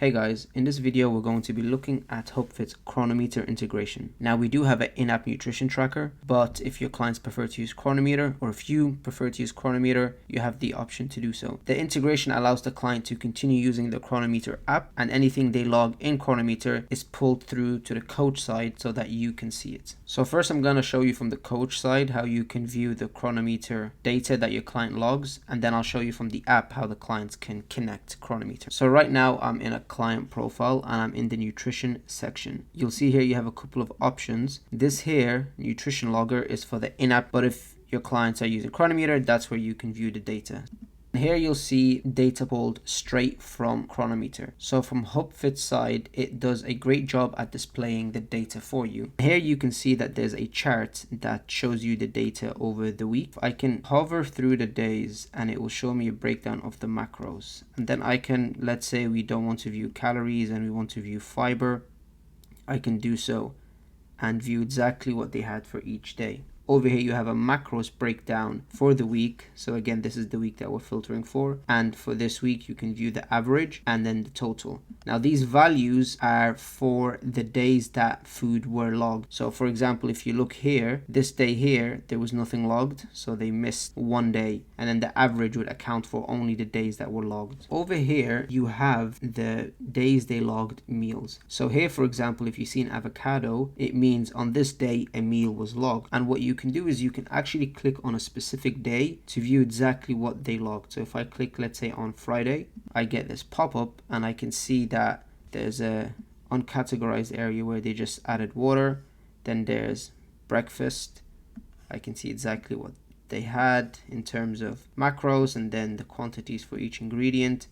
Hey guys, in this video we're going to be looking at HubFit's Cronometer integration. Now we do have an in-app nutrition tracker, but if your clients prefer to use Cronometer, or if you prefer to use Cronometer, you have the option to do so. The integration allows the client to continue using the Cronometer app, and anything they log in Cronometer is pulled through to the coach side so that you can see it. So first I'm going to show you from the coach side how you can view the Cronometer data that your client logs, and then I'll show you from the app how the clients can connect Cronometer. So right now I'm in a client profile and I'm in the nutrition section. You'll see here you have a couple of options. This here, Nutrition Logger, is for the in-app, but if your clients are using Cronometer, that's where you can view the data. Here you'll see data pulled straight from Cronometer. So from HubFit's side, it does a great job at displaying the data for you. Here you can see that there's a chart that shows you the data over the week. I can hover through the days and it will show me a breakdown of the macros. And then I can, let's say we don't want to view calories and we want to view fiber. I can do so and view exactly what they had for each day. Over here you have a macros breakdown for the week. So again, this is the week that we're filtering for. And for this week, you can view the average and then the total. Now these values are for the days that food were logged. So for example, if you look here, this day here, there was nothing logged. So they missed one day. And then the average would account for only the days that were logged. Over here, you have the days they logged meals. So here, for example, if you see an avocado, it means on this day, a meal was logged. And what you can do is you can actually click on a specific day to view exactly what they logged. So if I click, let's say on Friday, I get this pop-up and I can see that there's a uncategorized area where they just added water. Then there's breakfast. I can see exactly what they had in terms of macros and then the quantities for each ingredient.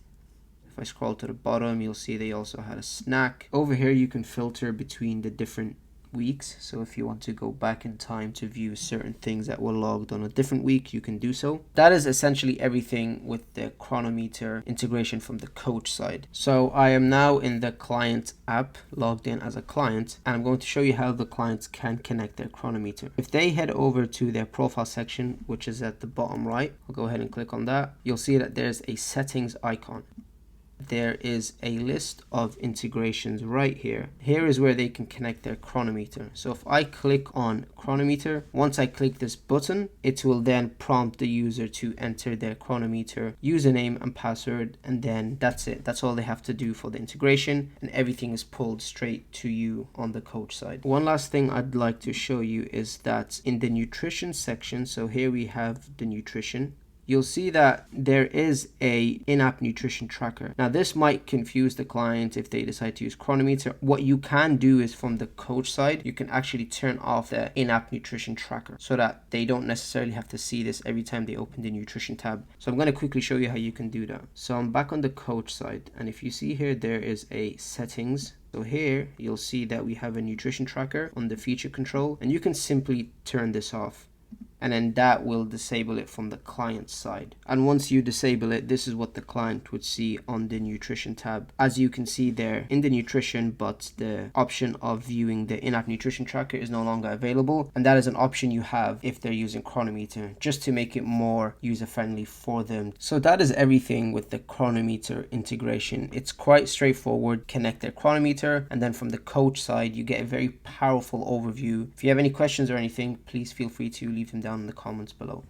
If I scroll to the bottom, you'll see they also had a snack. Over here, you can filter between the different weeks. So if you want to go back in time to view certain things that were logged on a different week, you can do so. That is essentially everything with the Cronometer integration from the coach side. So I am now in the client app, logged in as a client, and I'm going to show you how the clients can connect their Cronometer. If they head over to their profile section, which is at the bottom right, I'll go ahead and click on that. You'll see that there's a settings icon. There is a list of integrations right here. Here is where they can connect their Cronometer. So if I click on Cronometer, once I click this button, it will then prompt the user to enter their Cronometer username and password, and then that's it. That's all they have to do for the integration, and everything is pulled straight to you on the coach side. One last thing I'd like to show you is that in the nutrition section, so here we have the nutrition, you'll see that there is a in-app nutrition tracker. Now this might confuse the client if they decide to use Cronometer. What you can do is from the coach side, you can actually turn off the in-app nutrition tracker so that they don't necessarily have to see this every time they open the nutrition tab. So I'm going to quickly show you how you can do that. So I'm back on the coach side, and if you see here, there is a settings. So here you'll see that we have a nutrition tracker on the feature control, and you can simply turn this off. And then that will disable it from the client side. And once you disable it, this is what the client would see on the nutrition tab. As you can see there in the nutrition, but the option of viewing the in-app nutrition tracker is no longer available. And that is an option you have if they're using Cronometer, just to make it more user-friendly for them. So that is everything with the Cronometer integration. It's quite straightforward. Connect their Cronometer, and then from the coach side, you get a very powerful overview. If you have any questions or anything, please feel free to leave them down in the comments below.